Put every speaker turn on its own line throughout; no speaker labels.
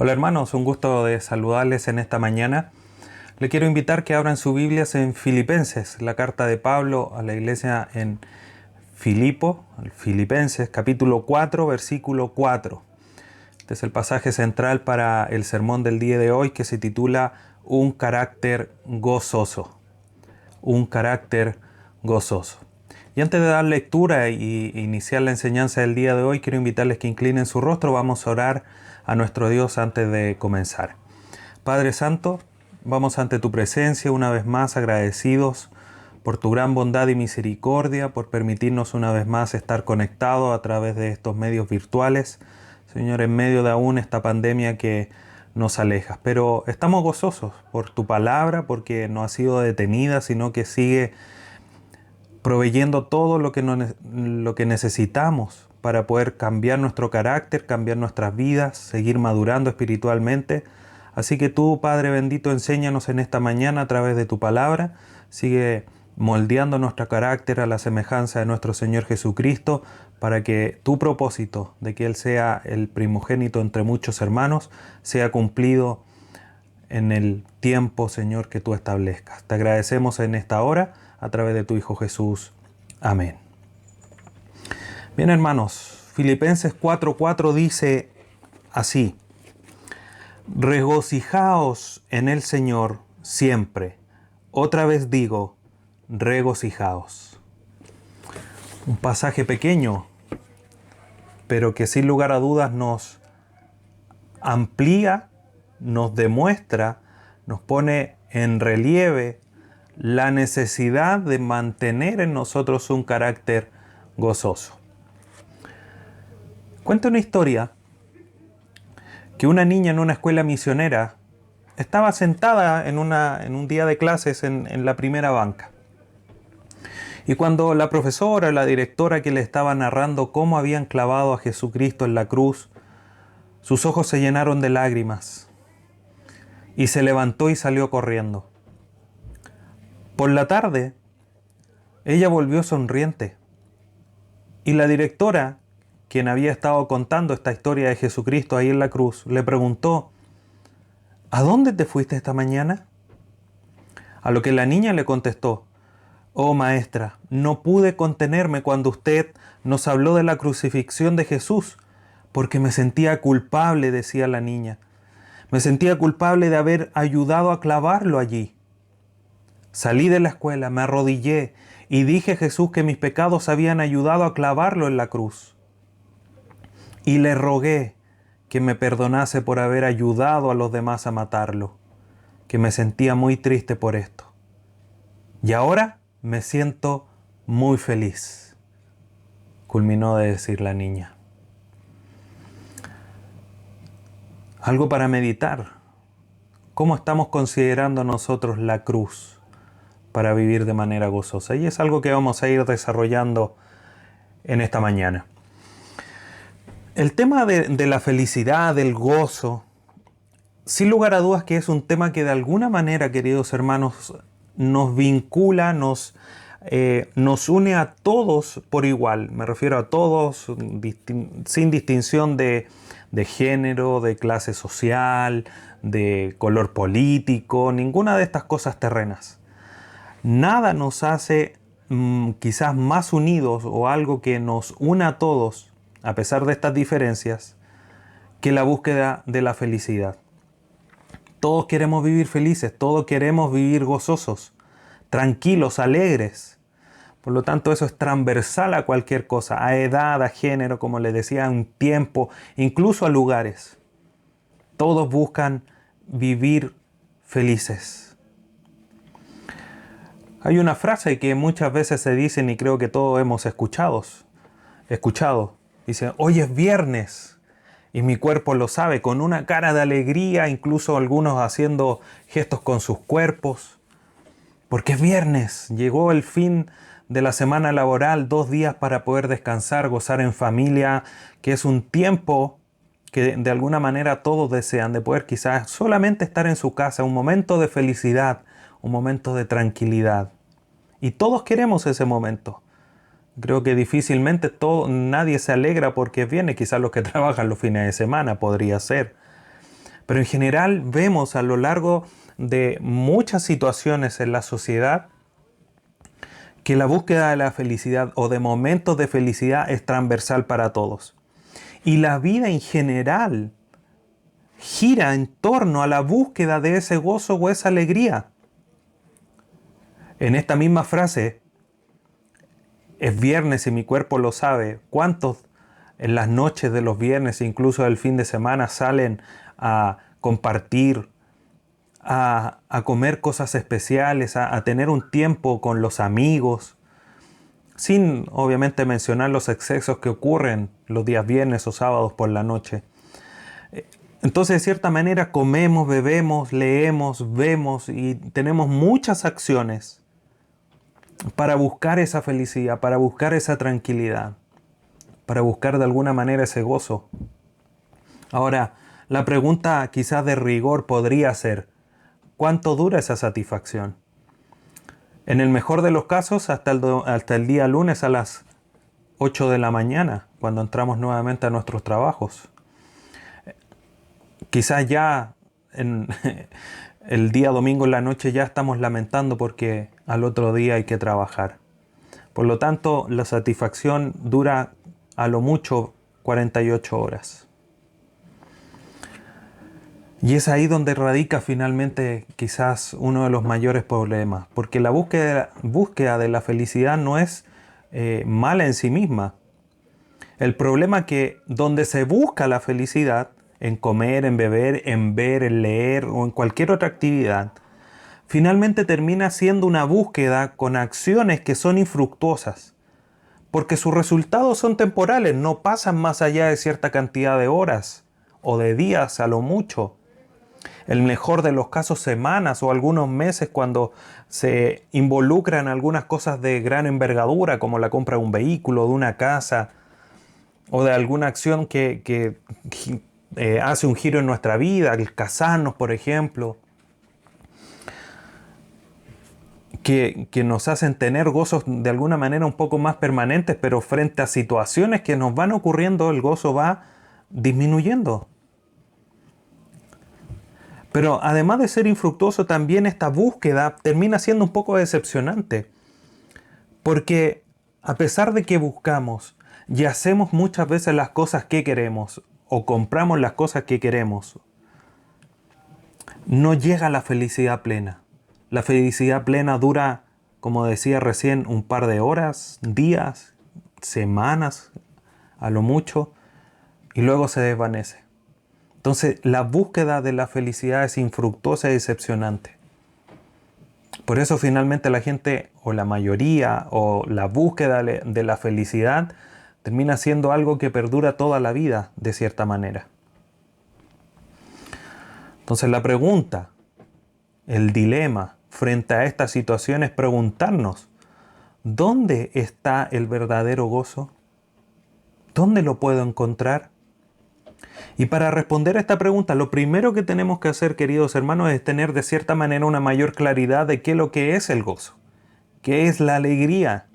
Hola hermanos, un gusto de saludarles en esta mañana. Le quiero invitar que abran sus Biblias en Filipenses, la carta de Pablo a la iglesia en Filipenses, capítulo 4, versículo 4. Este es el pasaje central para el sermón del día de hoy, que se titula Un carácter gozoso. Un carácter gozoso. Y antes de dar lectura y iniciar la enseñanza del día de hoy, quiero invitarles que inclinen su rostro. Vamos a orar a nuestro Dios antes de comenzar. Padre Santo, vamos ante tu presencia una vez más agradecidos por tu gran bondad y misericordia, por permitirnos una vez más estar conectados a través de estos medios virtuales. Señor, en medio de aún esta pandemia que nos aleja. Pero estamos gozosos por tu palabra, porque no ha sido detenida, sino que sigue proveyendo todo lo que necesitamos para poder cambiar nuestro carácter, cambiar nuestras vidas, seguir madurando espiritualmente. Así que tú, Padre bendito, enséñanos en esta mañana a través de tu palabra. Sigue moldeando nuestro carácter a la semejanza de nuestro Señor Jesucristo, para que tu propósito de que Él sea el primogénito entre muchos hermanos sea cumplido en el tiempo, Señor, que tú establezcas. Te agradecemos en esta hora a través de tu Hijo Jesús. Amén. Bien, hermanos, Filipenses 4:4 dice así: regocijaos en el Señor siempre. Otra vez digo, regocijaos. Un pasaje pequeño, pero que sin lugar a dudas nos amplía, nos demuestra, nos pone en relieve la necesidad de mantener en nosotros un carácter gozoso. Cuenta una historia que una niña en una escuela misionera estaba sentada en un día de clases en la primera banca. Y cuando la profesora, la directora que le estaba narrando cómo habían clavado a Jesucristo en la cruz, sus ojos se llenaron de lágrimas y se levantó y salió corriendo. Por la tarde, ella volvió sonriente y la directora, quien había estado contando esta historia de Jesucristo ahí en la cruz, le preguntó: ¿a dónde te fuiste esta mañana? A lo que la niña le contestó: oh maestra, no pude contenerme cuando usted nos habló de la crucifixión de Jesús, porque me sentía culpable, decía la niña. Me sentía culpable de haber ayudado a clavarlo allí. Salí de la escuela, me arrodillé y dije a Jesús que mis pecados habían ayudado a clavarlo en la cruz. Y le rogué que me perdonase por haber ayudado a los demás a matarlo, que me sentía muy triste por esto. Y ahora me siento muy feliz, culminó de decir la niña. Algo para meditar. ¿Cómo estamos considerando nosotros la cruz para vivir de manera gozosa? Y es algo que vamos a ir desarrollando en esta mañana. El tema de la felicidad, del gozo, sin lugar a dudas que es un tema que de alguna manera, queridos hermanos, nos vincula, nos une a todos por igual. Me refiero a todos sin distinción de género, de clase social, de color político, ninguna de estas cosas terrenas. Nada nos hace quizás más unidos, o algo que nos una a todos, a pesar de estas diferencias, que la búsqueda de la felicidad. Todos queremos vivir felices, todos queremos vivir gozosos, tranquilos, alegres. Por lo tanto, eso es transversal a cualquier cosa, a edad, a género, como les decía, a un tiempo, incluso a lugares. Todos buscan vivir felices. Hay una frase que muchas veces se dice, y creo que todos hemos escuchado. Dice: hoy es viernes. Y mi cuerpo lo sabe, con una cara de alegría, incluso algunos haciendo gestos con sus cuerpos. Porque es viernes, llegó el fin de la semana laboral, 2 días para poder descansar, gozar en familia, que es un tiempo que de alguna manera todos desean, de poder quizás solamente estar en su casa, un momento de felicidad, un momento de tranquilidad. Y todos queremos ese momento. Creo que difícilmente nadie se alegra porque viene, quizás los que trabajan los fines de semana podría ser. Pero en general vemos a lo largo de muchas situaciones en la sociedad que la búsqueda de la felicidad o de momentos de felicidad es transversal para todos. Y la vida en general gira en torno a la búsqueda de ese gozo o esa alegría. En esta misma frase, es viernes y mi cuerpo lo sabe, ¿cuántos en las noches de los viernes, incluso del fin de semana, salen a compartir, a comer cosas especiales, a tener un tiempo con los amigos, sin obviamente mencionar los excesos que ocurren los días viernes o sábados por la noche? Entonces, de cierta manera, comemos, bebemos, leemos, vemos y tenemos muchas acciones para buscar esa felicidad, para buscar esa tranquilidad, para buscar de alguna manera ese gozo. Ahora, la pregunta quizás de rigor podría ser, ¿cuánto dura esa satisfacción? En el mejor de los casos, hasta el día lunes a las 8 de la mañana, cuando entramos nuevamente a nuestros trabajos. Quizás ya en el día domingo en la noche ya estamos lamentando porque al otro día hay que trabajar. Por lo tanto, la satisfacción dura a lo mucho 48 horas. Y es ahí donde radica finalmente quizás uno de los mayores problemas, porque la búsqueda de la felicidad no es mala en sí misma. El problema es que donde se busca la felicidad, en comer, en beber, en ver, en leer o en cualquier otra actividad, finalmente termina siendo una búsqueda con acciones que son infructuosas, porque sus resultados son temporales, no pasan más allá de cierta cantidad de horas o de días a lo mucho. En el mejor de los casos, semanas o algunos meses cuando se involucran algunas cosas de gran envergadura, como la compra de un vehículo, de una casa o de alguna acción que hace un giro en nuestra vida, el casarnos, por ejemplo, que nos hacen tener gozos de alguna manera un poco más permanentes, pero frente a situaciones que nos van ocurriendo, el gozo va disminuyendo. Pero además de ser infructuoso, también esta búsqueda termina siendo un poco decepcionante, porque a pesar de que buscamos y hacemos muchas veces las cosas que queremos, o compramos las cosas que queremos, no llega la felicidad plena. La felicidad plena dura, como decía recién, un par de horas, días, semanas, a lo mucho, y luego se desvanece. Entonces, la búsqueda de la felicidad es infructuosa y decepcionante. Por eso finalmente la gente, o la mayoría, o la búsqueda de la felicidad termina siendo algo que perdura toda la vida, de cierta manera. Entonces la pregunta, el dilema frente a esta situación es preguntarnos, ¿dónde está el verdadero gozo? ¿Dónde lo puedo encontrar? Y para responder a esta pregunta, lo primero que tenemos que hacer, queridos hermanos, es tener de cierta manera una mayor claridad de qué es lo que es el gozo, qué es la alegría.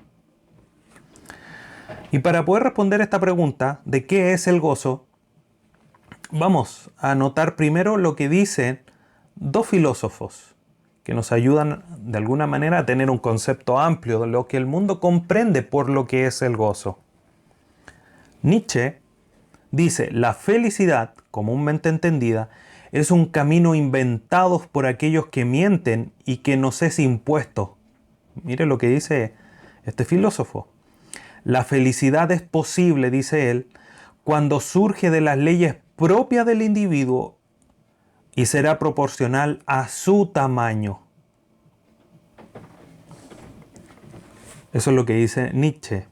Y para poder responder a esta pregunta de qué es el gozo, vamos a anotar primero lo que dicen dos filósofos que nos ayudan de alguna manera a tener un concepto amplio de lo que el mundo comprende por lo que es el gozo. Nietzsche dice, la felicidad, comúnmente entendida, es un camino inventado por aquellos que mienten y que nos es impuesto. Mire lo que dice este filósofo. La felicidad es posible, dice él, cuando surge de las leyes propias del individuo y será proporcional a su tamaño. Eso es lo que dice Nietzsche.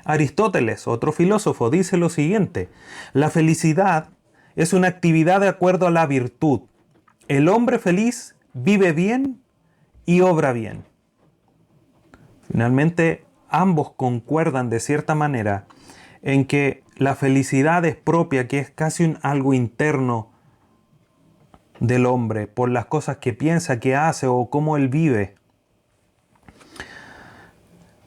Aristóteles, otro filósofo, dice lo siguiente: la felicidad es una actividad de acuerdo a la virtud. El hombre feliz vive bien y obra bien. Finalmente, ambos concuerdan de cierta manera en que la felicidad es propia, que es casi algo interno del hombre, por las cosas que piensa, que hace o cómo él vive.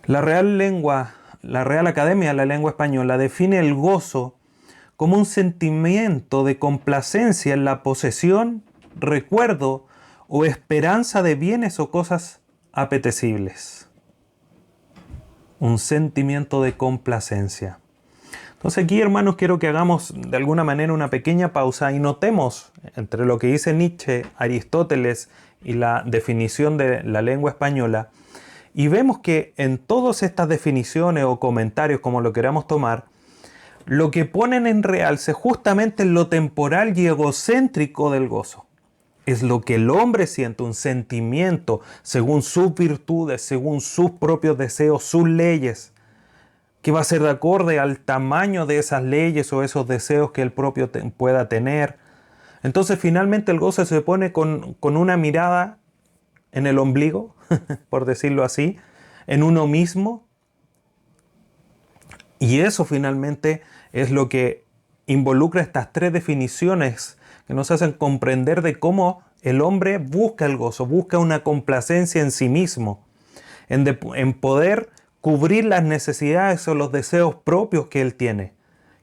La Real Academia de la Lengua Española define el gozo como un sentimiento de complacencia en la posesión, recuerdo o esperanza de bienes o cosas apetecibles. Un sentimiento de complacencia. Entonces aquí, hermanos, quiero que hagamos de alguna manera una pequeña pausa y notemos entre lo que dice Nietzsche, Aristóteles y la definición de la lengua española, y vemos que en todas estas definiciones o comentarios, como lo queramos tomar, lo que ponen en realce justamente es lo temporal y egocéntrico del gozo. Es lo que el hombre siente, un sentimiento según sus virtudes, según sus propios deseos, sus leyes, que va a ser de acorde al tamaño de esas leyes o esos deseos que el propio pueda tener. Entonces finalmente el gozo se pone con una mirada en el ombligo, por decirlo así, en uno mismo. Y eso finalmente es lo que involucra estas tres definiciones que nos hacen comprender de cómo el hombre busca el gozo, busca una complacencia en sí mismo, en poder cubrir las necesidades o los deseos propios que él tiene.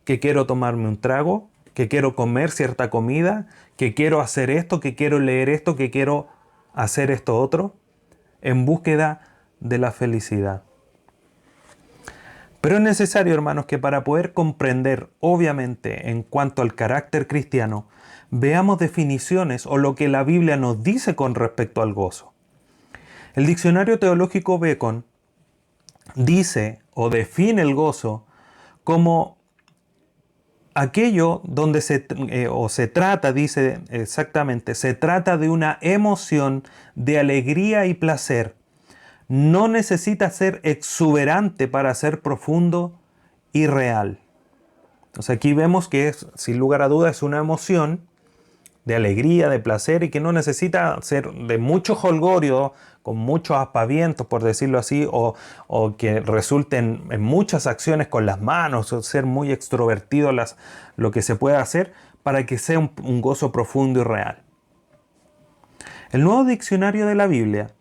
Que quiero tomarme un trago, que quiero comer cierta comida, que quiero hacer esto, que quiero leer esto, que quiero hacer esto otro, en búsqueda de la felicidad. Pero es necesario, hermanos, que para poder comprender, obviamente, en cuanto al carácter cristiano, veamos definiciones o lo que la Biblia nos dice con respecto al gozo. El diccionario teológico Bacon dice o define el gozo como aquello donde se trata, dice exactamente, se trata de una emoción de alegría y placer. No necesita ser exuberante para ser profundo y real. Entonces aquí vemos que es, sin lugar a dudas, es una emoción de alegría, de placer y que no necesita ser de mucho jolgorio, con muchos aspavientos, por decirlo así, o que resulten en muchas acciones con las manos, o ser muy extrovertido lo que se pueda hacer para que sea un gozo profundo y real. El Nuevo Diccionario de la Biblia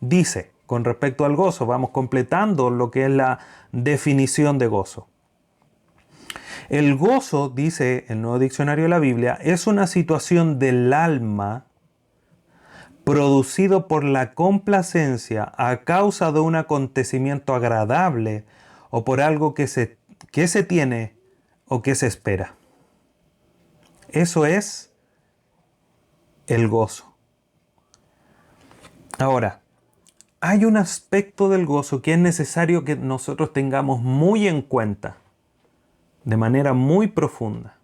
dice, con respecto al gozo, vamos completando lo que es la definición de gozo. El gozo, dice el Nuevo Diccionario de la Biblia, es una situación del alma producido por la complacencia a causa de un acontecimiento agradable o por algo que se tiene o que se espera. Eso es el gozo. Ahora, hay un aspecto del gozo que es necesario que nosotros tengamos muy en cuenta, de manera muy profunda,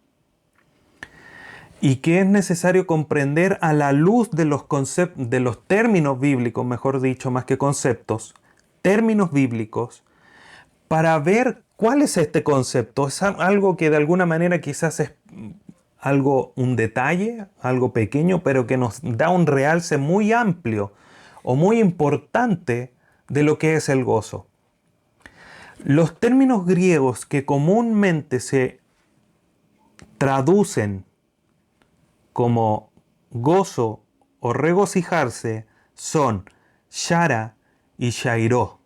y que es necesario comprender a la luz de los términos bíblicos, mejor dicho, más que conceptos, términos bíblicos, para ver cuál es este concepto. Es algo que de alguna manera quizás es un detalle, algo pequeño, pero que nos da un realce muy amplio o muy importante de lo que es el gozo. Los términos griegos que comúnmente se traducen como gozo o regocijarse son shara y shairó.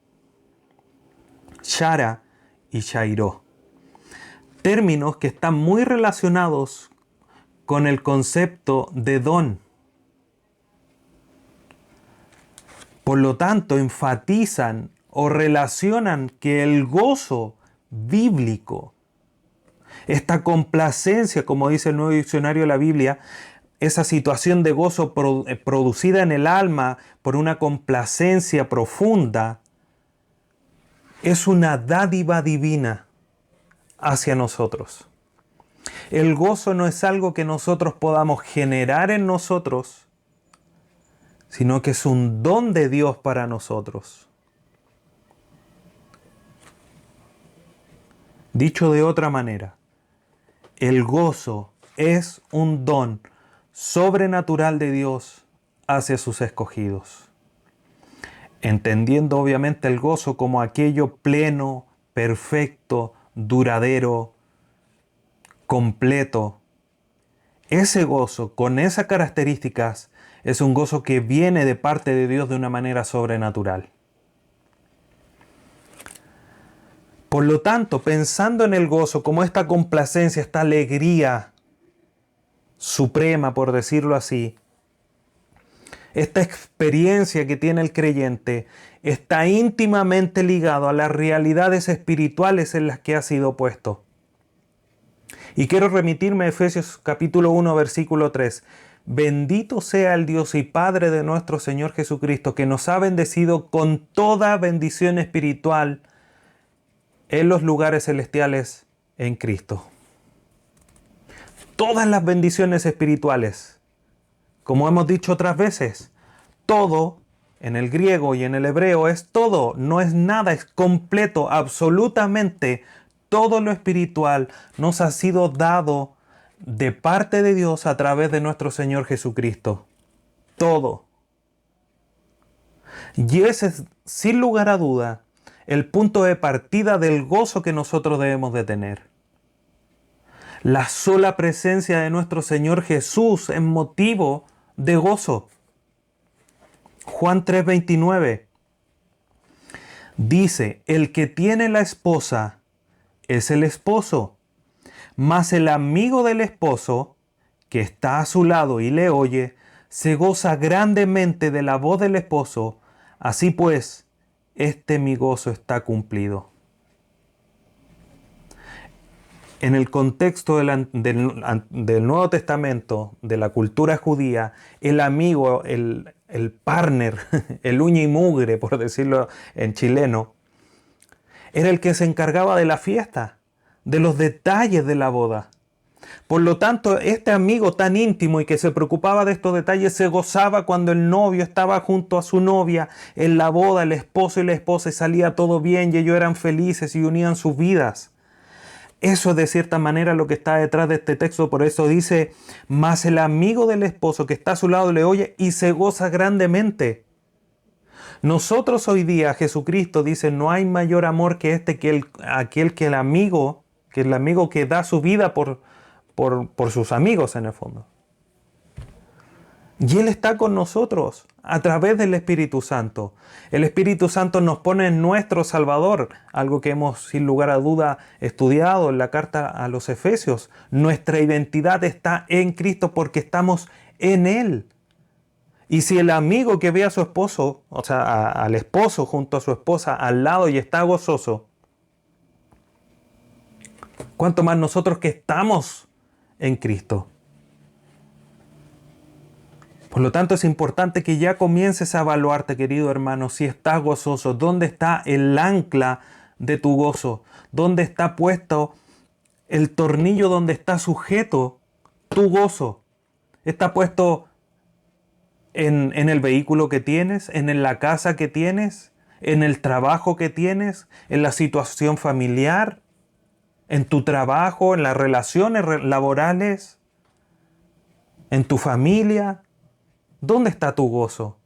Shara y shairó. Términos que están muy relacionados con el concepto de don. Por lo tanto, enfatizan o relacionan que el gozo bíblico, esta complacencia, como dice el Nuevo Diccionario de la Biblia, esa situación de gozo producida en el alma por una complacencia profunda, es una dádiva divina hacia nosotros. El gozo no es algo que nosotros podamos generar en nosotros, sino que es un don de Dios para nosotros. Dicho de otra manera, el gozo es un don sobrenatural de Dios hacia sus escogidos. Entendiendo obviamente el gozo como aquello pleno, perfecto, duradero, completo. Ese gozo, con esas características, es un gozo que viene de parte de Dios de una manera sobrenatural. Por lo tanto, pensando en el gozo como esta complacencia, esta alegría suprema, por decirlo así, esta experiencia que tiene el creyente está íntimamente ligado a las realidades espirituales en las que ha sido puesto. Y quiero remitirme a Efesios capítulo 1, versículo 3. Bendito sea el Dios y Padre de nuestro Señor Jesucristo, que nos ha bendecido con toda bendición espiritual en los lugares celestiales en Cristo. Todas las bendiciones espirituales, como hemos dicho otras veces, todo en el griego y en el hebreo es todo, no es nada, es completo, absolutamente todo lo espiritual nos ha sido dado de parte de Dios a través de nuestro Señor Jesucristo. Todo. Y ese es, sin lugar a duda, el punto de partida del gozo que nosotros debemos de tener. La sola presencia de nuestro Señor Jesús es motivo de gozo. Juan 3:29 dice, el que tiene la esposa es el esposo, mas el amigo del esposo, que está a su lado y le oye, se goza grandemente de la voz del esposo. Así pues, mi gozo está cumplido. En el contexto del Nuevo Testamento, de la cultura judía, el amigo, el partner, el uña y mugre, por decirlo en chileno, era el que se encargaba de la fiesta, de los detalles de la boda. Por lo tanto, este amigo tan íntimo y que se preocupaba de estos detalles se gozaba cuando el novio estaba junto a su novia en la boda, el esposo y la esposa, y salía todo bien y ellos eran felices y unían sus vidas. Eso es de cierta manera lo que está detrás de este texto, por eso dice, mas el amigo del esposo que está a su lado le oye y se goza grandemente. Nosotros hoy día, Jesucristo dice, no hay mayor amor que este, que el amigo que da su vida por sus amigos en el fondo. Y Él está con nosotros a través del Espíritu Santo. El Espíritu Santo nos pone en nuestro Salvador, algo que hemos sin lugar a duda estudiado en la carta a los Efesios. Nuestra identidad está en Cristo porque estamos en Él. Y si el amigo que ve a su esposo, o sea, al esposo junto a su esposa al lado y está gozoso, ¿cuánto más nosotros que estamos en Cristo? Por lo tanto, es importante que ya comiences a evaluarte, querido hermano, si estás gozoso, dónde está el ancla de tu gozo, dónde está puesto el tornillo donde está sujeto tu gozo. ¿Está puesto en el vehículo que tienes, en la casa que tienes, en el trabajo que tienes, en la situación familiar, en tu trabajo, en las relaciones laborales, en tu familia? ¿Dónde está tu gozo?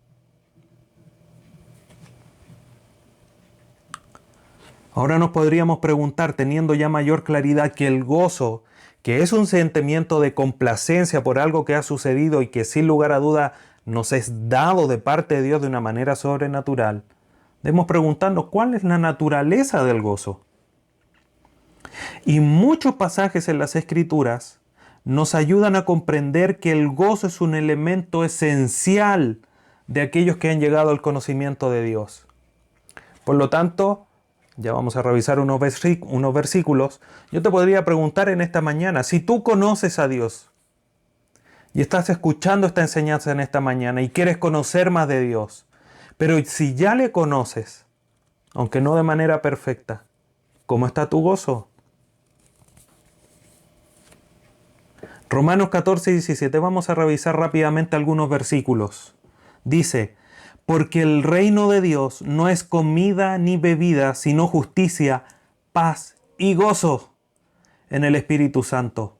Ahora nos podríamos preguntar, teniendo ya mayor claridad, que el gozo, que es un sentimiento de complacencia por algo que ha sucedido y que sin lugar a duda nos es dado de parte de Dios de una manera sobrenatural, debemos preguntarnos cuál es la naturaleza del gozo. Y muchos pasajes en las Escrituras nos ayudan a comprender que el gozo es un elemento esencial de aquellos que han llegado al conocimiento de Dios. Por lo tanto, ya vamos a revisar unos versículos. Yo te podría preguntar en esta mañana, si tú conoces a Dios y estás escuchando esta enseñanza en esta mañana y quieres conocer más de Dios, pero si ya le conoces, aunque no de manera perfecta, ¿cómo está tu gozo? Romanos 14:17, vamos a revisar rápidamente algunos versículos. Dice, porque el reino de Dios no es comida ni bebida, sino justicia, paz y gozo en el Espíritu Santo.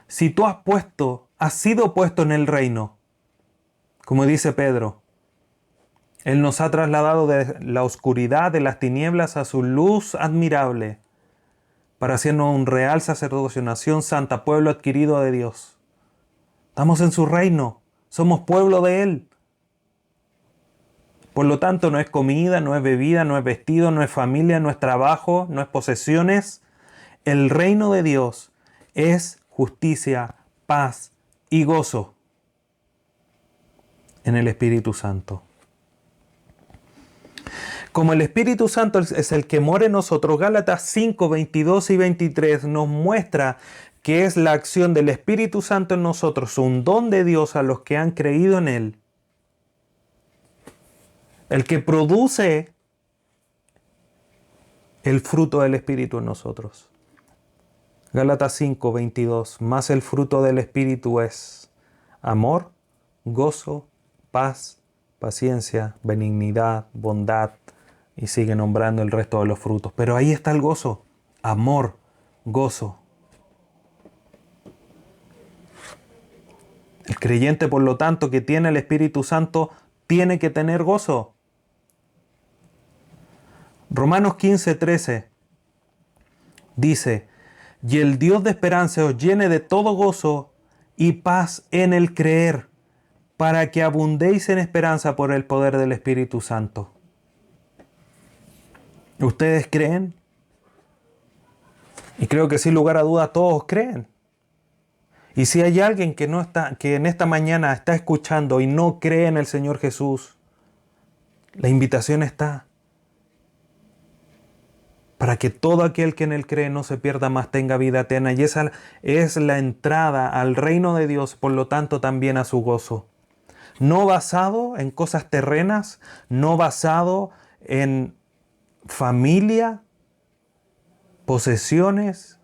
Si tú has sido puesto en el reino, como dice Pedro, Él nos ha trasladado de la oscuridad, de las tinieblas a su luz admirable, para hacernos un real sacerdocio, nación santa, pueblo adquirido de Dios. Estamos en su reino, somos pueblo de Él. Por lo tanto, no es comida, no es bebida, no es vestido, no es familia, no es trabajo, no es posesiones. El reino de Dios es justicia, paz y gozo en el Espíritu Santo. Como el Espíritu Santo es el que mora en nosotros, Gálatas 5, 22 y 23 nos muestra que es la acción del Espíritu Santo en nosotros, un don de Dios a los que han creído en Él. El que produce el fruto del Espíritu en nosotros. Gálatas 5, 22. Más el fruto del Espíritu es amor, gozo, paz, paciencia, benignidad, bondad, y sigue nombrando el resto de los frutos. Pero ahí está el gozo, amor, gozo. El creyente, por lo tanto, que tiene el Espíritu Santo, tiene que tener gozo. Romanos 15, 13 dice: y el Dios de esperanza os llene de todo gozo y paz en el creer, para que abundéis en esperanza por el poder del Espíritu Santo. ¿Ustedes creen? Y creo que sin lugar a duda todos creen. Y si hay alguien que en esta mañana está escuchando y no cree en el Señor Jesús, la invitación está para que todo aquel que en Él cree no se pierda, mas tenga vida eterna. Y esa es la entrada al reino de Dios, por lo tanto también a su gozo. No basado en cosas terrenas, no basado en familia, posesiones,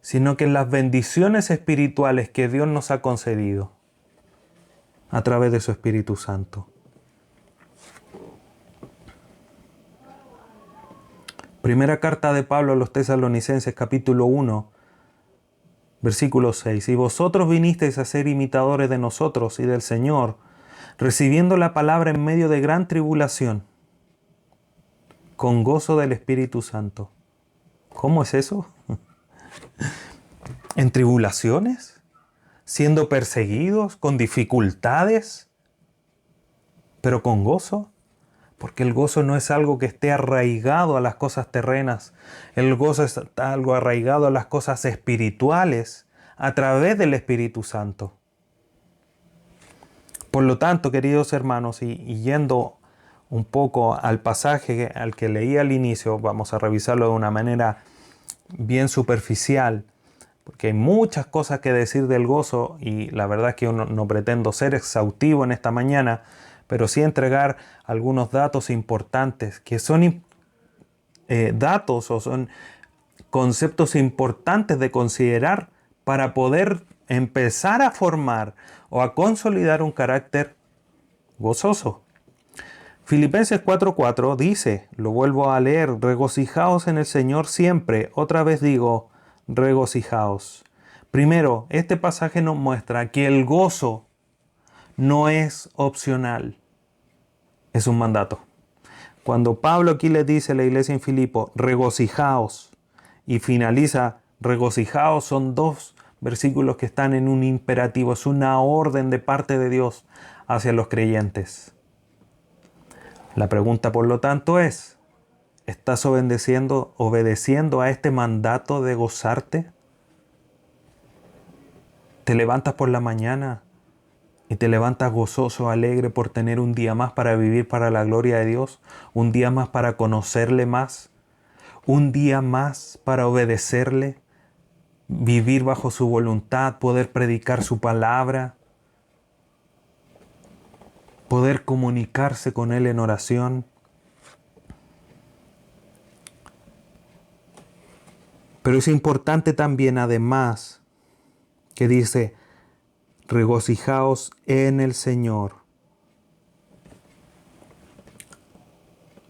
sino que en las bendiciones espirituales que Dios nos ha concedido a través de su Espíritu Santo. Primera carta de Pablo a los Tesalonicenses, capítulo 1, versículo 6. Y vosotros vinisteis a ser imitadores de nosotros y del Señor, recibiendo la palabra en medio de gran tribulación, con gozo del Espíritu Santo. ¿Cómo es eso? ¿En tribulaciones? ¿Siendo perseguidos? ¿Con dificultades? ¿Pero con gozo? Porque el gozo no es algo que esté arraigado a las cosas terrenas. El gozo es algo arraigado a las cosas espirituales a través del Espíritu Santo. Por lo tanto, queridos hermanos, y yendo un poco al pasaje al que leí al inicio, vamos a revisarlo de una manera bien superficial, porque hay muchas cosas que decir del gozo y la verdad es que no pretendo ser exhaustivo en esta mañana, pero sí entregar algunos datos importantes que son datos o son conceptos importantes de considerar para poder empezar a formar o a consolidar un carácter gozoso. Filipenses 4:4 dice, lo vuelvo a leer: regocijaos en el Señor siempre. Otra vez digo, regocijaos. Primero, este pasaje nos muestra que el gozo no es opcional, es un mandato. Cuando Pablo aquí les dice a la iglesia en Filipo, regocijaos, y finaliza, regocijaos, son dos versículos que están en un imperativo, es una orden de parte de Dios hacia los creyentes. La pregunta, por lo tanto, es, ¿estás obedeciendo a este mandato de gozarte? ¿Te levantas por la mañana y te levantas gozoso, alegre por tener un día más para vivir para la gloria de Dios? ¿Un día más para conocerle más? ¿Un día más para obedecerle? ¿Vivir bajo su voluntad? ¿Poder predicar su palabra? ¿Poder comunicarse con Él en oración? Pero es importante también, además, que dice, regocijaos en el Señor.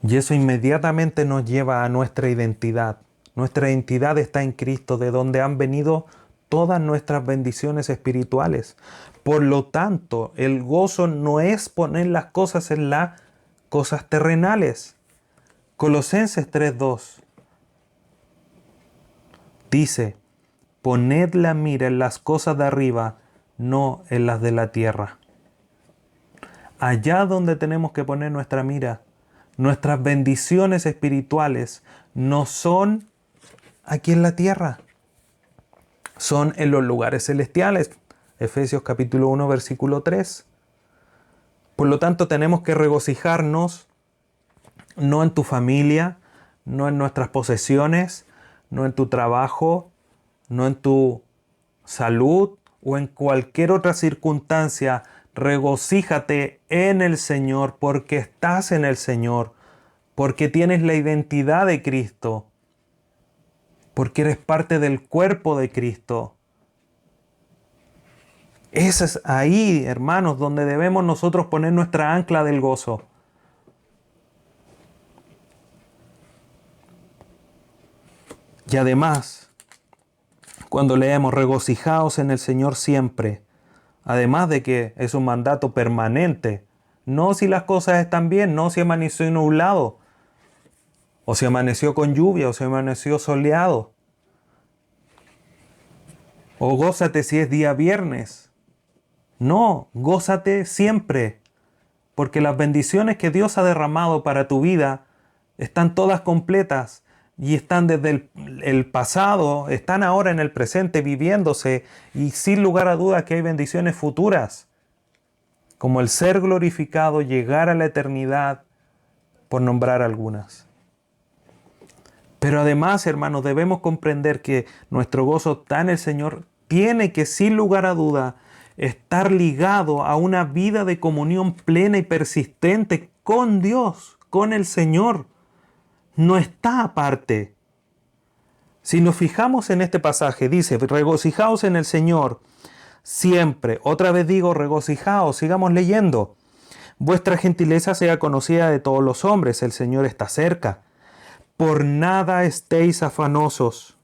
Y eso inmediatamente nos lleva a nuestra identidad. Nuestra identidad está en Cristo, de donde han venido todas nuestras bendiciones espirituales. Por lo tanto, el gozo no es poner las cosas en las cosas terrenales. Colosenses 3:2 dice, poned la mira en las cosas de arriba, no en las de la tierra. Allá donde tenemos que poner nuestra mira. Nuestras bendiciones espirituales no son aquí en la tierra, son en los lugares celestiales. Efesios capítulo 1, versículo 3. Por lo tanto, tenemos que regocijarnos no en tu familia, no en nuestras posesiones, no en tu trabajo, no en tu salud o en cualquier otra circunstancia. Regocíjate en el Señor porque estás en el Señor, porque tienes la identidad de Cristo, porque eres parte del cuerpo de Cristo. Ese es ahí, hermanos, donde debemos nosotros poner nuestra ancla del gozo. Y además, cuando leemos regocijaos en el Señor siempre, además de que es un mandato permanente, no si las cosas están bien, no si amaneció nublado, o si amaneció con lluvia, o si amaneció soleado. O gózate si es día viernes. No, gózate siempre, porque las bendiciones que Dios ha derramado para tu vida están todas completas y están desde el pasado, están ahora en el presente viviéndose, y sin lugar a dudas que hay bendiciones futuras, como el ser glorificado, llegar a la eternidad, por nombrar algunas. Pero además, hermanos, debemos comprender que nuestro gozo está en el Señor, tiene que sin lugar a duda estar ligado a una vida de comunión plena y persistente con Dios, con el Señor. No está aparte. Si nos fijamos en este pasaje, dice, regocijaos en el Señor siempre. Otra vez digo, regocijaos, sigamos leyendo. Vuestra gentileza sea conocida de todos los hombres, el Señor está cerca. Por nada estéis afanosos.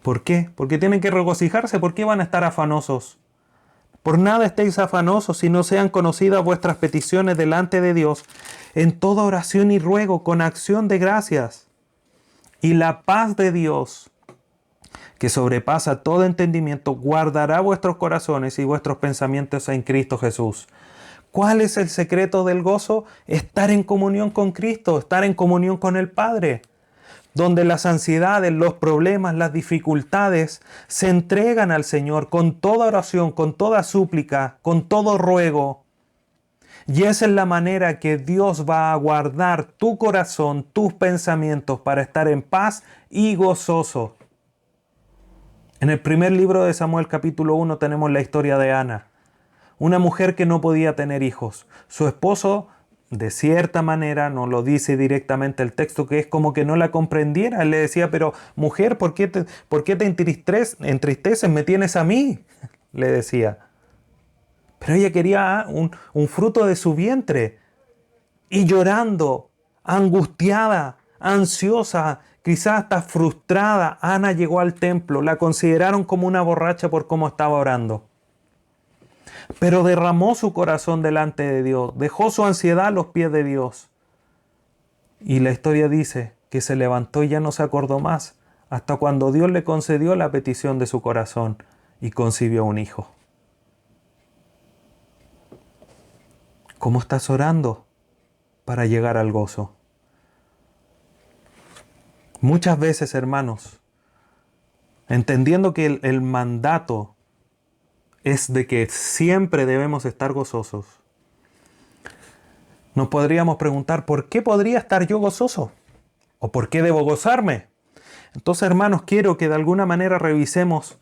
¿Por qué? Porque tienen que regocijarse. ¿Por qué van a estar afanosos? Por nada estéis afanosos, si no sean conocidas vuestras peticiones delante de Dios, en toda oración y ruego, con acción de gracias. Y la paz de Dios, que sobrepasa todo entendimiento, guardará vuestros corazones y vuestros pensamientos en Cristo Jesús. ¿Cuál es el secreto del gozo? Estar en comunión con Cristo, estar en comunión con el Padre, donde las ansiedades, los problemas, las dificultades se entregan al Señor con toda oración, con toda súplica, con todo ruego. Y esa es la manera que Dios va a guardar tu corazón, tus pensamientos para estar en paz y gozoso. En el primer libro de Samuel capítulo 1 tenemos la historia de Ana, una mujer que no podía tener hijos. Su esposo, de cierta manera, no lo dice directamente el texto, que es como que no la comprendiera. Él le decía, pero mujer, ¿por qué te entristeces? ¿Me tienes a mí? Le decía. Pero ella quería un fruto de su vientre. Y llorando, angustiada, ansiosa, quizás hasta frustrada, Ana llegó al templo. La consideraron como una borracha por cómo estaba orando. Pero derramó su corazón delante de Dios, dejó su ansiedad a los pies de Dios. Y la historia dice que se levantó y ya no se acordó más, hasta cuando Dios le concedió la petición de su corazón y concibió un hijo. ¿Cómo estás orando para llegar al gozo? Muchas veces, hermanos, entendiendo que el mandato es de que siempre debemos estar gozosos, nos podríamos preguntar, ¿por qué podría estar yo gozoso? ¿O por qué debo gozarme? Entonces, hermanos, quiero que de alguna manera revisemos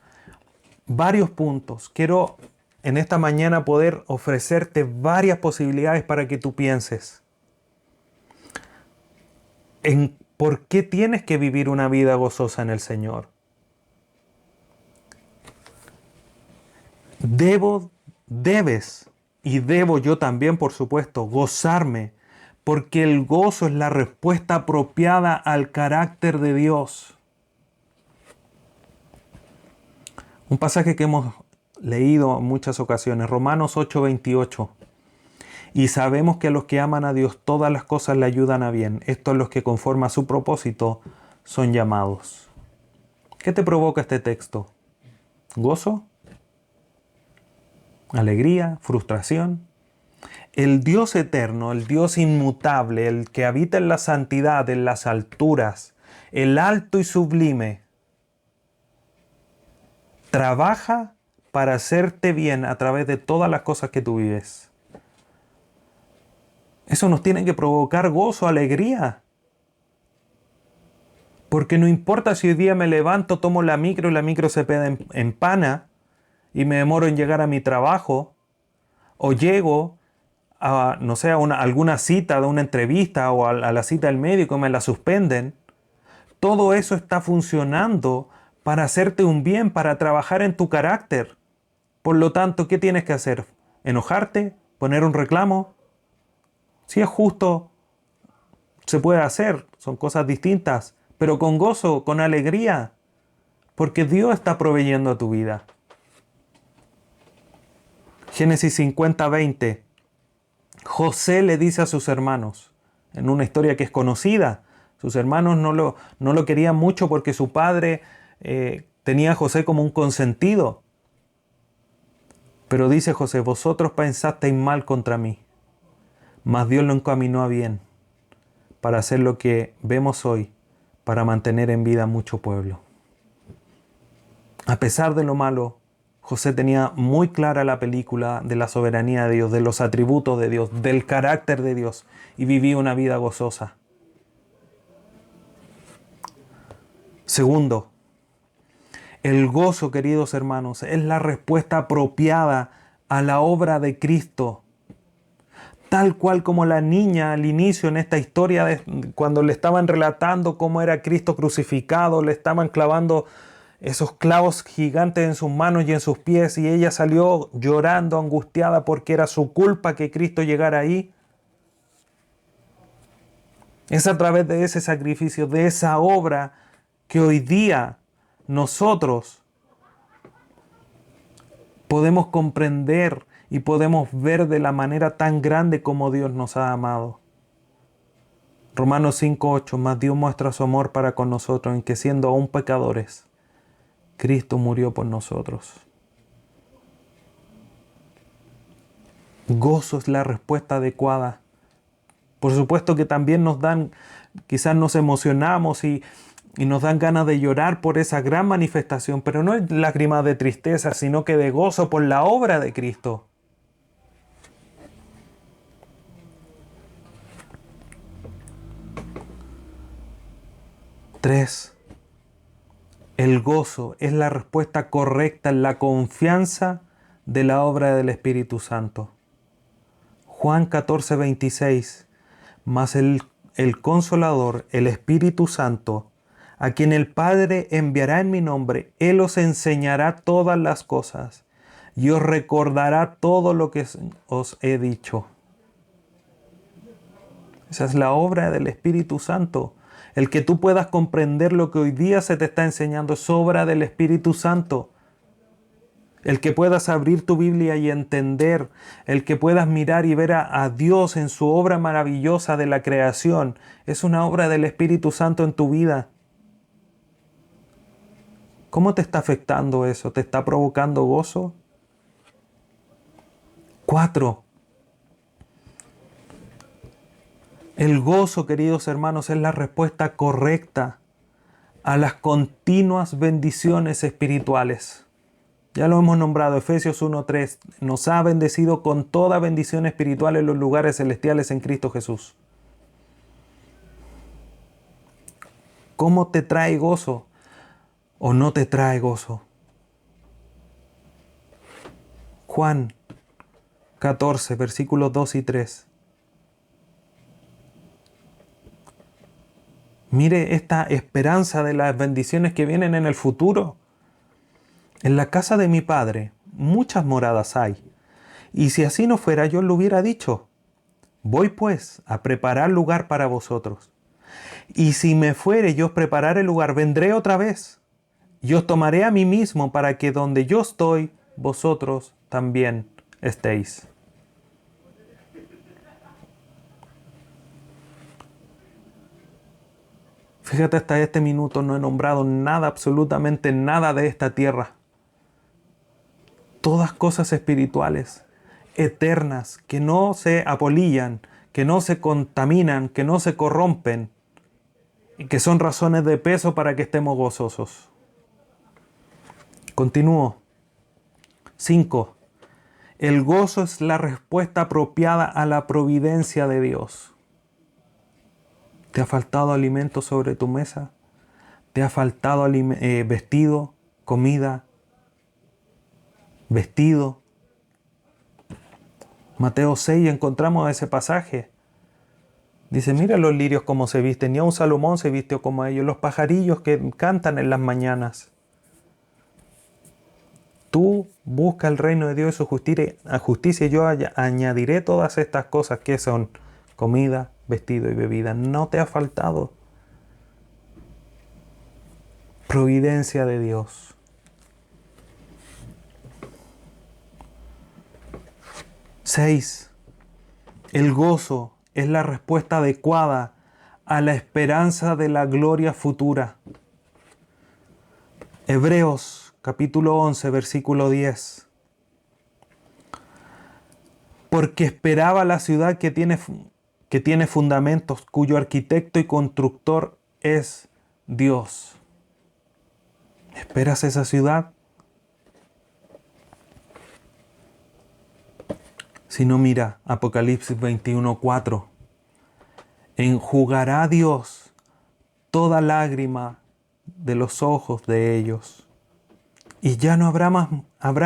varios puntos. Quiero en esta mañana poder ofrecerte varias posibilidades para que tú pienses en por qué tienes que vivir una vida gozosa en el Señor. Debes, y debo yo también, por supuesto, gozarme, porque el gozo es la respuesta apropiada al carácter de Dios. Un pasaje que hemos leído en muchas ocasiones, Romanos 8:28. Y sabemos que a los que aman a Dios todas las cosas le ayudan a bien. Estos los que conforme a su propósito son llamados. ¿Qué te provoca este texto? ¿Gozo? ¿Alegría? ¿Frustración? el Dios eterno, el Dios inmutable, el que habita en la santidad, en las alturas, el alto y sublime, trabaja para hacerte bien a través de todas las cosas que tú vives. Eso nos tiene que provocar gozo, alegría. Porque no importa si hoy día me levanto, tomo la micro y la micro se empana y me demoro en llegar a mi trabajo, o llego a, no sé, a alguna cita de una entrevista o a la cita del médico y me la suspenden. Todo eso está funcionando para hacerte un bien, para trabajar en tu carácter. Por lo tanto, ¿qué tienes que hacer? ¿Enojarte? ¿Poner un reclamo? Si es justo, se puede hacer, son cosas distintas, pero con gozo, con alegría, porque Dios está proveyendo a tu vida. Génesis 50:20. José le dice a sus hermanos, en una historia que es conocida, sus hermanos no lo querían mucho porque su padre tenía a José como un consentido. Pero dice José, vosotros pensasteis mal contra mí, mas Dios lo encaminó a bien, para hacer lo que vemos hoy, para mantener en vida mucho pueblo. A pesar de lo malo, José tenía muy clara la película de la soberanía de Dios, de los atributos de Dios, del carácter de Dios, y vivía una vida gozosa. Segundo, el gozo, queridos hermanos, es la respuesta apropiada a la obra de Cristo. Tal cual como la niña al inicio en esta historia, cuando le estaban relatando cómo era Cristo crucificado, le estaban clavando esos clavos gigantes en sus manos y en sus pies, y ella salió llorando, angustiada, porque era su culpa que Cristo llegara ahí. Es a través de ese sacrificio, de esa obra, que hoy día nosotros podemos comprender y podemos ver de la manera tan grande como Dios nos ha amado. Romanos 5:8, mas Dios muestra su amor para con nosotros en que siendo aún pecadores, Cristo murió por nosotros. Gozo es la respuesta adecuada. Por supuesto que también quizás nos emocionamos y nos dan ganas de llorar por esa gran manifestación, pero no es lágrimas de tristeza, sino que de gozo por la obra de Cristo. Tres. El gozo es la respuesta correcta en la confianza de la obra del Espíritu Santo. Juan 14:26. Mas el Consolador, el Espíritu Santo, a quien el Padre enviará en mi nombre, Él os enseñará todas las cosas y os recordará todo lo que os he dicho. Esa es la obra del Espíritu Santo. El que tú puedas comprender lo que hoy día se te está enseñando es obra del Espíritu Santo. El que puedas abrir tu Biblia y entender, el que puedas mirar y ver a Dios en su obra maravillosa de la creación, es una obra del Espíritu Santo en tu vida. ¿Cómo te está afectando eso? ¿Te está provocando gozo? 4. El gozo, queridos hermanos, es la respuesta correcta a las continuas bendiciones espirituales. Ya lo hemos nombrado, Efesios 1:3, nos ha bendecido con toda bendición espiritual en los lugares celestiales en Cristo Jesús. ¿Cómo te trae gozo o no te trae gozo? Juan 14, versículos 2 y 3. Mire esta esperanza de las bendiciones que vienen en el futuro. En la casa de mi Padre muchas moradas hay, y si así no fuera yo lo hubiera dicho. Voy pues a preparar lugar para vosotros. Y si me fuere yo os prepararé lugar, vendré otra vez, y os tomaré a mí mismo para que donde yo estoy, vosotros también estéis. Fíjate, hasta este minuto no he nombrado nada, absolutamente nada de esta tierra. Todas cosas espirituales. eternas, que no se apolillan, que no se contaminan, que no se corrompen, y que son razones de peso para que estemos gozosos. Continúo. 5. El gozo es la respuesta apropiada a la providencia de Dios. ¿Te ha faltado alimento sobre tu mesa? ¿Te ha faltado vestido, comida, vestido? Mateo 6 encontramos ese pasaje. Dice, mira los lirios cómo se visten, ni aun Salomón se vistió como ellos, los pajarillos que cantan en las mañanas. Tú busca el reino de Dios y su justicia y yo añadiré todas estas cosas que son comida, vestido y bebida. No te ha faltado. Providencia de Dios. 6. El gozo es la respuesta adecuada a la esperanza de la gloria futura. Hebreos capítulo 11, versículo 10. Porque esperaba la ciudad que tiene fundamentos, cuyo arquitecto y constructor es Dios. ¿Esperas esa ciudad? Si no, mira Apocalipsis 21:4. Enjugará Dios toda lágrima de los ojos de ellos. Y ya no habrá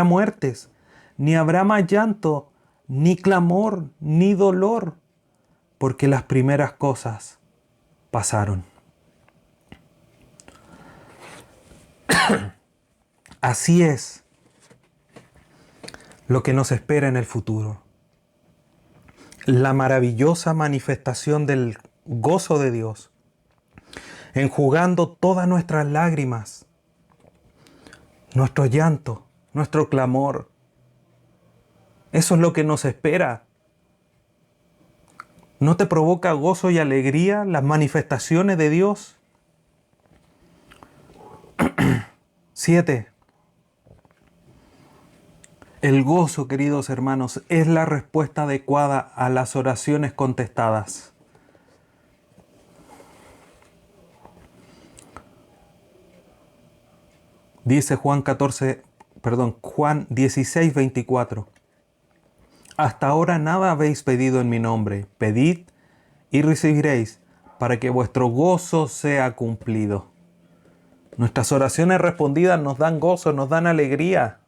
muertes, ni habrá más llanto, ni clamor, ni dolor, porque las primeras cosas pasaron. Así es lo que nos espera en el futuro. La maravillosa manifestación del gozo de Dios, enjugando todas nuestras lágrimas, nuestro llanto, nuestro clamor. Eso es lo que nos espera. ¿No te provoca gozo y alegría las manifestaciones de Dios? 7. El gozo, queridos hermanos, es la respuesta adecuada a las oraciones contestadas. Dice Juan 16:24. Hasta ahora nada habéis pedido en mi nombre. Pedid y recibiréis, para que vuestro gozo sea cumplido. Nuestras oraciones respondidas nos dan gozo, nos dan alegría.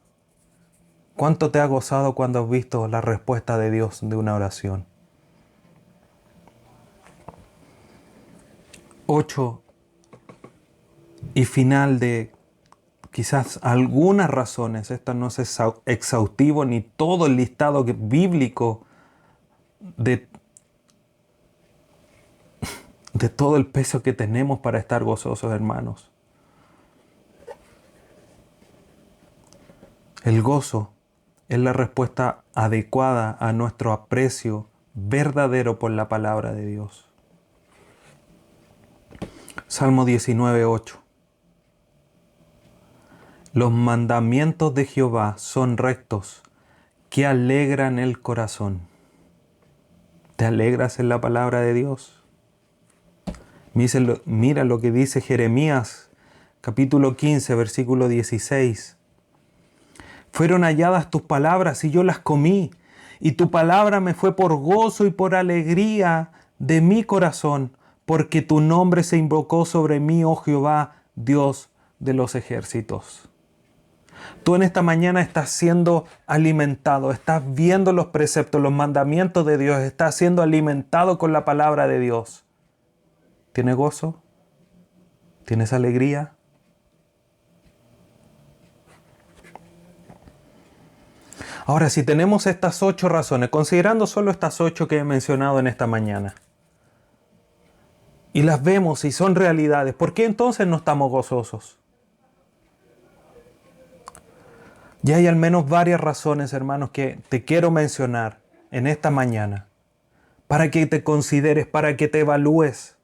¿Cuánto te ha gozado cuando has visto la respuesta de Dios de una oración? 8. Y final de quizás algunas razones. Esto no es exhaustivo ni todo el listado bíblico de todo el peso que tenemos para estar gozosos, hermanos. El gozo es la respuesta adecuada a nuestro aprecio verdadero por la palabra de Dios. Salmo 19:8. Los mandamientos de Jehová son rectos, que alegran el corazón. ¿Te alegras en la palabra de Dios? Mira lo que dice Jeremías, capítulo 15, versículo 16. Fueron halladas tus palabras y yo las comí, y tu palabra me fue por gozo y por alegría de mi corazón, porque tu nombre se invocó sobre mí, oh Jehová, Dios de los ejércitos. Tú en esta mañana estás siendo alimentado, estás viendo los preceptos, los mandamientos de Dios, estás siendo alimentado con la palabra de Dios. ¿Tienes gozo? ¿Tienes alegría? Ahora, si tenemos estas 8 razones, considerando solo estas 8 que he mencionado en esta mañana, y las vemos y son realidades, ¿por qué entonces no estamos gozosos? Ya hay al menos varias razones, hermanos, que te quiero mencionar en esta mañana, para que te consideres, para que te evalúes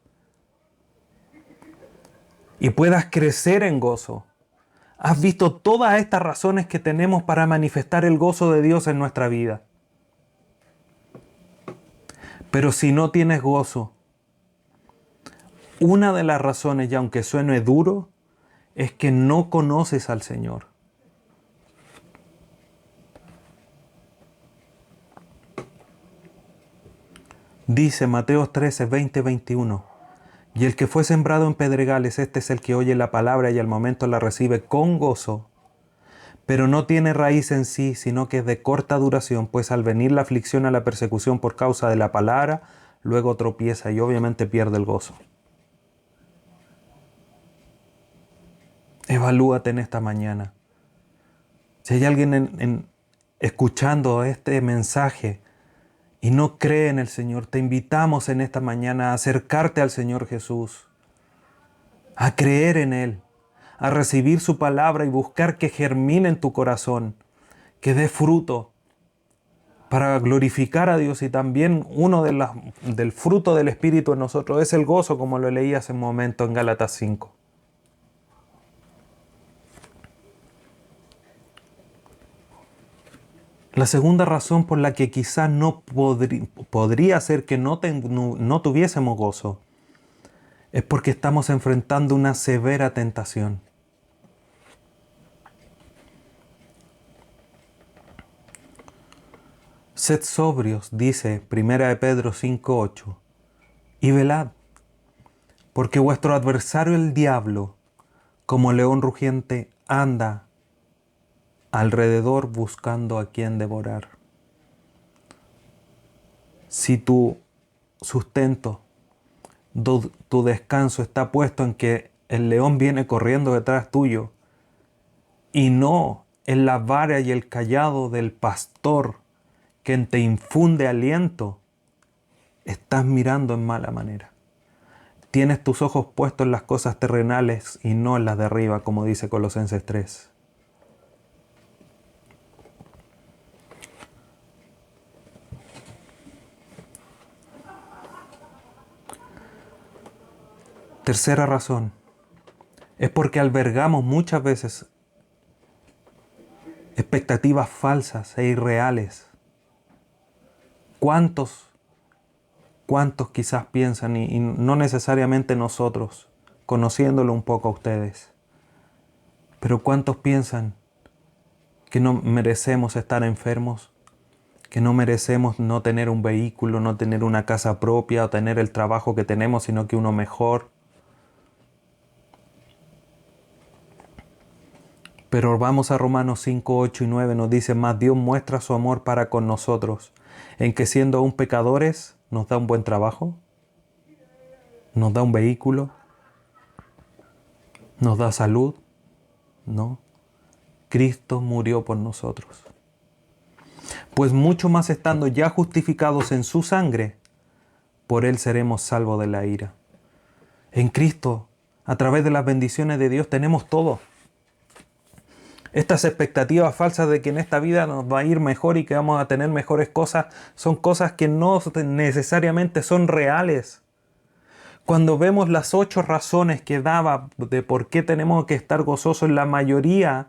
y puedas crecer en gozo. ¿Has visto todas estas razones que tenemos para manifestar el gozo de Dios en nuestra vida? Pero si no tienes gozo, una de las razones, y aunque suene duro, es que no conoces al Señor. Dice Mateo 13, 20, 21. Y el que fue sembrado en pedregales, este es el que oye la palabra y al momento la recibe con gozo, pero no tiene raíz en sí, sino que es de corta duración, pues al venir la aflicción a la persecución por causa de la palabra, luego tropieza y obviamente pierde el gozo. Evalúate en esta mañana. Si hay alguien escuchando este mensaje y no cree en el Señor, te invitamos en esta mañana a acercarte al Señor Jesús, a creer en Él, a recibir su palabra y buscar que germine en tu corazón, que dé fruto para glorificar a Dios. Y también del fruto del Espíritu en nosotros es el gozo, como lo leí hace un momento en Gálatas 5. La segunda razón por la que quizás no podría ser que no tuviésemos gozo es porque estamos enfrentando una severa tentación. Sed sobrios, dice 1 Pedro 5:8, y velad, porque vuestro adversario el diablo, como león rugiente, anda alrededor buscando a quien devorar. Si tu sustento, tu descanso está puesto en que el león viene corriendo detrás tuyo y no en la vara y el cayado del pastor que te infunde aliento, estás mirando en mala manera. Tienes tus ojos puestos en las cosas terrenales y no en las de arriba, como dice Colosenses 3. Tercera razón, es porque albergamos muchas veces expectativas falsas e irreales. ¿Cuántos quizás piensan, y no necesariamente nosotros, conociéndolo un poco a ustedes, pero cuántos piensan que no merecemos estar enfermos, que no merecemos no tener un vehículo, no tener una casa propia o tener el trabajo que tenemos, sino que uno mejor? Pero vamos a Romanos 5, 8 y 9, nos dice: mas Dios muestra su amor para con nosotros, en que siendo aún pecadores, nos da un buen trabajo, nos da un vehículo, nos da salud. No, Cristo murió por nosotros. Pues mucho más estando ya justificados en su sangre, por Él seremos salvos de la ira. En Cristo, a través de las bendiciones de Dios, tenemos todo. Estas expectativas falsas de que en esta vida nos va a ir mejor y que vamos a tener mejores cosas, son cosas que no necesariamente son reales. Cuando vemos las 8 razones que daba de por qué tenemos que estar gozosos, la mayoría,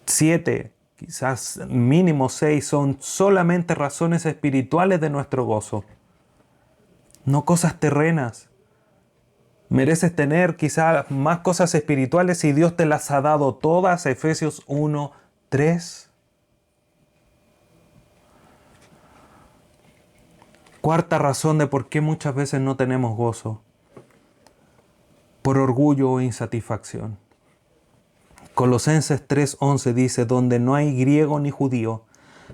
7, quizás mínimo 6, son solamente razones espirituales de nuestro gozo, no cosas terrenas. Mereces tener quizás más cosas espirituales si Dios te las ha dado todas. Efesios 1, 3. Cuarta razón de por qué muchas veces no tenemos gozo: por orgullo o insatisfacción. Colosenses 3:11 dice: donde no hay griego ni judío,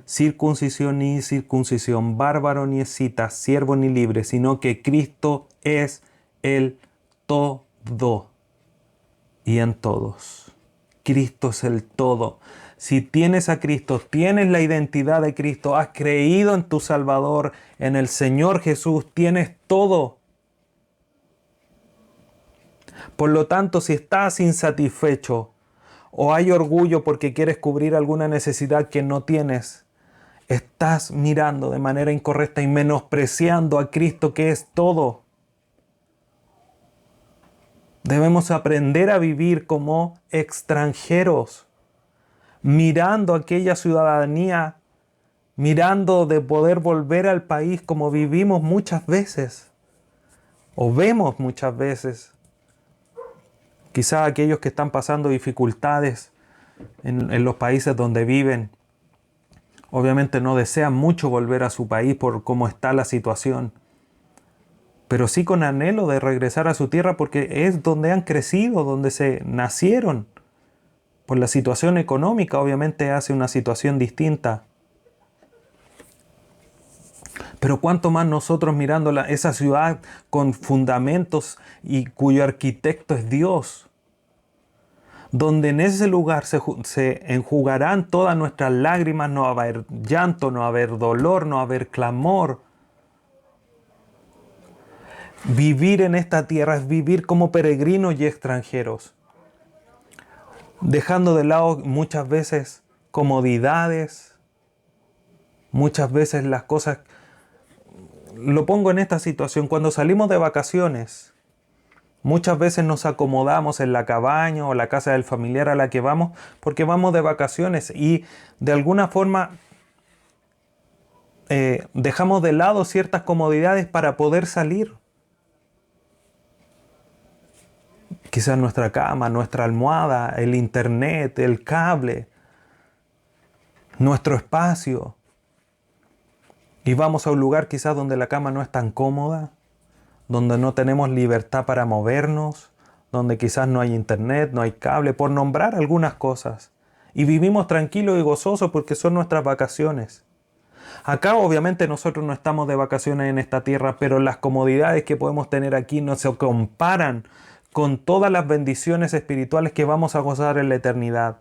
circuncisión ni incircuncisión, bárbaro ni escita, siervo ni libre, sino que Cristo es el todo y en todos. Cristo es el todo. Si tienes a Cristo, tienes la identidad de Cristo, has creído en tu Salvador, en el Señor Jesús, tienes todo. Por lo tanto, si estás insatisfecho o hay orgullo porque quieres cubrir alguna necesidad que no tienes, estás mirando de manera incorrecta y menospreciando a Cristo, que es todo. Debemos aprender a vivir como extranjeros, mirando aquella ciudadanía mirando de poder volver al país como vivimos muchas veces, o vemos muchas veces. Quizá aquellos que están pasando dificultades en los países donde viven, obviamente no desean mucho volver a su país por cómo está la situación, pero sí con anhelo de regresar a su tierra porque es donde han crecido, donde se nacieron. Por la situación económica obviamente hace una situación distinta. Pero cuánto más nosotros mirando esa ciudad con fundamentos y cuyo arquitecto es Dios, donde en ese lugar se enjugarán todas nuestras lágrimas, no va a haber llanto, no va a haber dolor, no va a haber clamor. Vivir en esta tierra es vivir como peregrinos y extranjeros, dejando de lado muchas veces comodidades, muchas veces las cosas. Lo pongo en esta situación, cuando salimos de vacaciones, muchas veces nos acomodamos en la cabaña o la casa del familiar a la que vamos porque vamos de vacaciones y de alguna forma dejamos de lado ciertas comodidades para poder salir. Quizás nuestra cama, nuestra almohada, el internet, el cable, nuestro espacio. Y vamos a un lugar quizás donde la cama no es tan cómoda, donde no tenemos libertad para movernos, donde quizás no hay internet, no hay cable, por nombrar algunas cosas. Y vivimos tranquilos y gozosos porque son nuestras vacaciones. Acá obviamente nosotros no estamos de vacaciones en esta tierra, pero las comodidades que podemos tener aquí no se comparan con todas las bendiciones espirituales que vamos a gozar en la eternidad.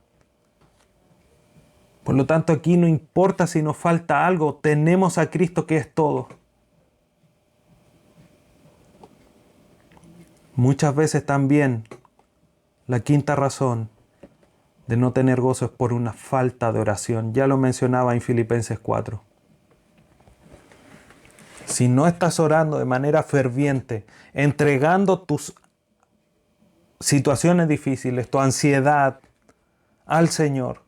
Por lo tanto, aquí no importa si nos falta algo, tenemos a Cristo que es todo. Muchas veces también la quinta razón de no tener gozo es por una falta de oración. Ya lo mencionaba en Filipenses 4. Si no estás orando de manera ferviente, entregando tus situaciones difíciles, tu ansiedad al Señor,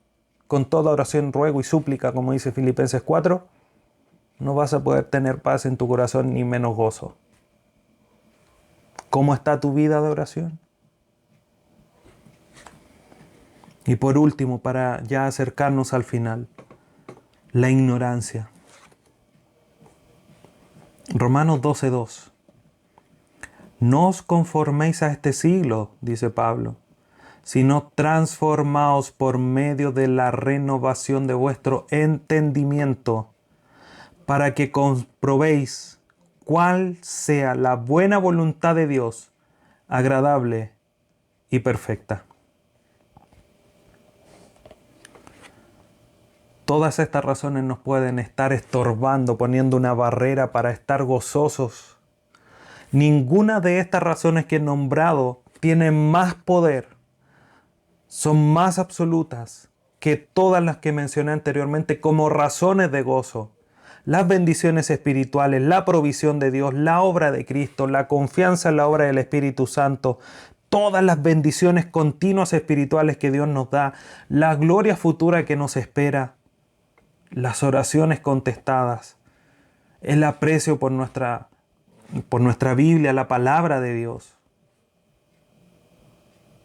con toda oración, ruego y súplica, como dice Filipenses 4, no vas a poder tener paz en tu corazón ni menos gozo. ¿Cómo está tu vida de oración? Y por último, para ya acercarnos al final, la ignorancia. Romanos 12:2. No os conforméis a este siglo, dice Pablo, sino transformaos por medio de la renovación de vuestro entendimiento, para que comprobéis cuál sea la buena voluntad de Dios, agradable y perfecta. Todas estas razones nos pueden estar estorbando, poniendo una barrera para estar gozosos. Ninguna de estas razones que he nombrado tiene más poder, son más absolutas que todas las que mencioné anteriormente como razones de gozo. Las bendiciones espirituales, la provisión de Dios, la obra de Cristo, la confianza en la obra del Espíritu Santo, todas las bendiciones continuas espirituales que Dios nos da, la gloria futura que nos espera, las oraciones contestadas, el aprecio por nuestra Biblia, la palabra de Dios.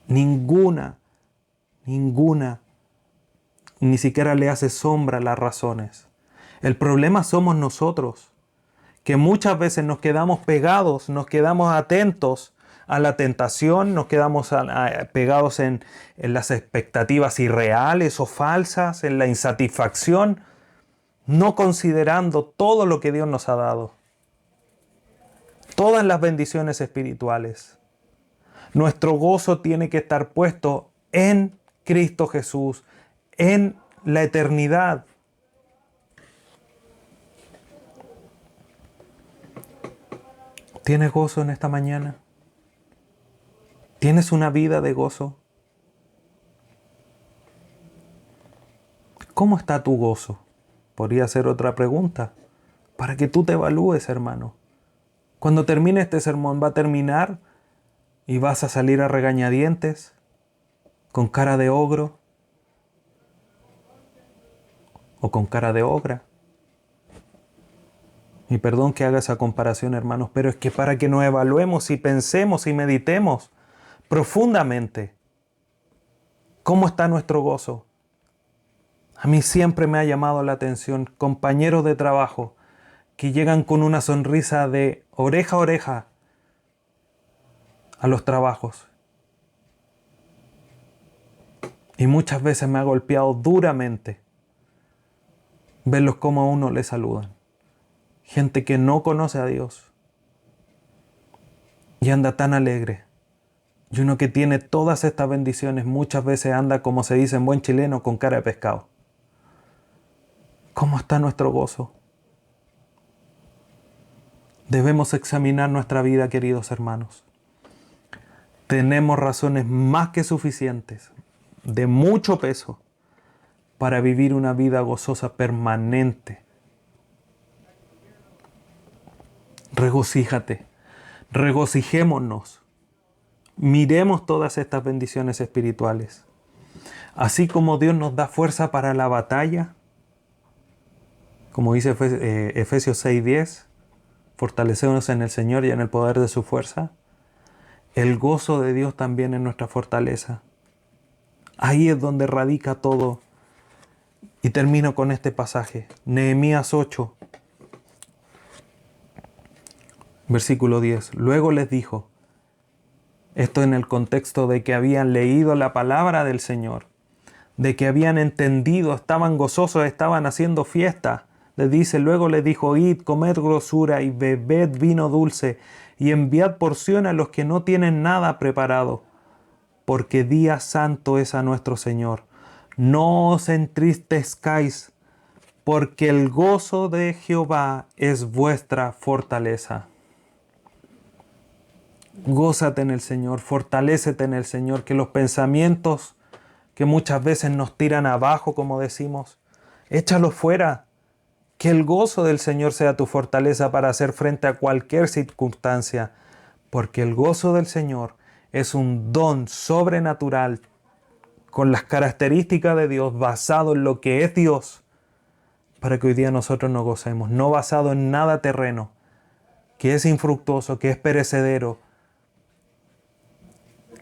Ninguna, ni siquiera le hace sombra a las razones. El problema somos nosotros, que muchas veces nos quedamos pegados, nos quedamos atentos a la tentación, nos quedamos pegados en las expectativas irreales o falsas, en la insatisfacción, no considerando todo lo que Dios nos ha dado. Todas las bendiciones espirituales. Nuestro gozo tiene que estar puesto en Cristo Jesús, en la eternidad. ¿Tienes gozo en esta mañana? ¿Tienes una vida de gozo? ¿Cómo está tu gozo? Podría ser otra pregunta para que tú te evalúes, hermano. Cuando termine este sermón, va a terminar y vas a salir a regañadientes, con cara de ogro o con cara de ogra. Y perdón que haga esa comparación, hermanos, pero es que para que nos evaluemos y pensemos y meditemos profundamente cómo está nuestro gozo. A mí siempre me ha llamado la atención compañeros de trabajo que llegan con una sonrisa de oreja a oreja a los trabajos. Y muchas veces me ha golpeado duramente verlos como a uno le saludan. Gente que no conoce a Dios y anda tan alegre. Y uno que tiene todas estas bendiciones muchas veces anda, como se dice en buen chileno, con cara de pescado. ¿Cómo está nuestro gozo? Debemos examinar nuestra vida, queridos hermanos. Tenemos razones más que suficientes, de mucho peso, para vivir una vida gozosa permanente. Regocíjate, regocijémonos, miremos todas estas bendiciones espirituales. Así como Dios nos da fuerza para la batalla, como dice Efesios 6:10, fortalecémonos en el Señor y en el poder de su fuerza. El gozo de Dios también es nuestra fortaleza. Ahí es donde radica todo. Y termino con este pasaje, Nehemías 8, versículo 10. Luego les dijo, esto en el contexto de que habían leído la palabra del Señor, de que habían entendido, estaban gozosos, estaban haciendo fiesta. Les dice, luego les dijo, id, comed grosura y bebed vino dulce y enviad porción a los que no tienen nada preparado, porque día santo es a nuestro Señor. No os entristezcáis, porque el gozo de Jehová es vuestra fortaleza. Gózate en el Señor, fortalécete en el Señor, que los pensamientos que muchas veces nos tiran abajo, como decimos, échalos fuera. Que el gozo del Señor sea tu fortaleza para hacer frente a cualquier circunstancia, porque el gozo del Señor es un don sobrenatural con las características de Dios, basado en lo que es Dios, para que hoy día nosotros nos gocemos, no basado en nada terreno, que es infructuoso, que es perecedero,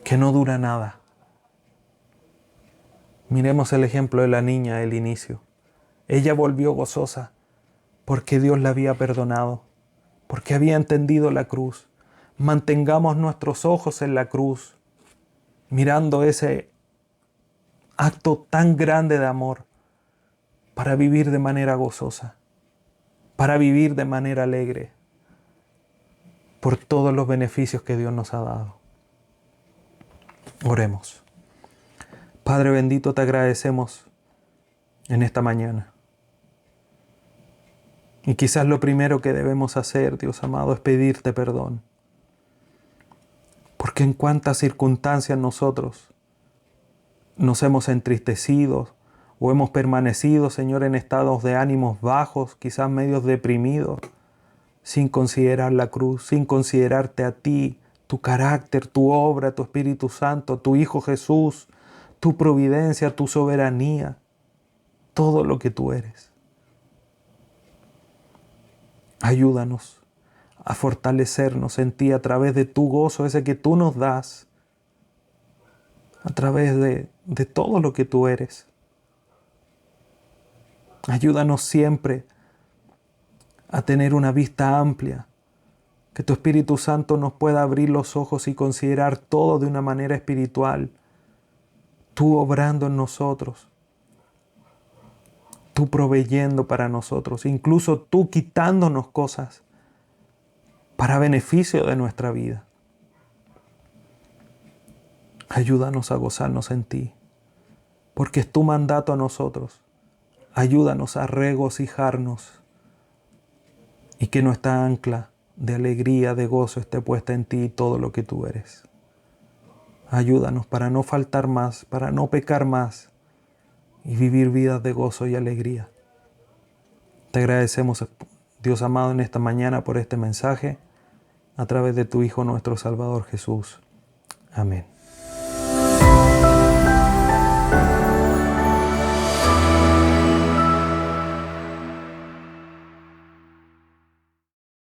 que no dura nada. Miremos el ejemplo de la niña del inicio. Ella volvió gozosa porque Dios la había perdonado, porque había entendido la cruz. Mantengamos nuestros ojos en la cruz, mirando ese acto tan grande de amor para vivir de manera gozosa, para vivir de manera alegre, por todos los beneficios que Dios nos ha dado. Oremos. Padre bendito, te agradecemos en esta mañana. Y quizás lo primero que debemos hacer, Dios amado, es pedirte perdón. Porque en cuántas circunstancias nosotros nos hemos entristecido o hemos permanecido, Señor, en estados de ánimos bajos, quizás medios deprimidos, sin considerar la cruz, sin considerarte a ti, tu carácter, tu obra, tu Espíritu Santo, tu Hijo Jesús, tu providencia, tu soberanía, todo lo que tú eres. Ayúdanos a fortalecernos en ti a través de tu gozo, ese que tú nos das, a través de todo lo que tú eres. Ayúdanos siempre a tener una vista amplia, que tu Espíritu Santo nos pueda abrir los ojos y considerar todo de una manera espiritual, tú obrando en nosotros, tú proveyendo para nosotros, incluso tú quitándonos cosas para beneficio de nuestra vida. Ayúdanos a gozarnos en ti, porque es tu mandato a nosotros. Ayúdanos a regocijarnos y que nuestra ancla de alegría, de gozo esté puesta en ti y todo lo que tú eres. Ayúdanos para no faltar más, para no pecar más y vivir vidas de gozo y alegría. Te agradecemos, Dios amado, en esta mañana por este mensaje a través de tu Hijo nuestro Salvador Jesús. Amén.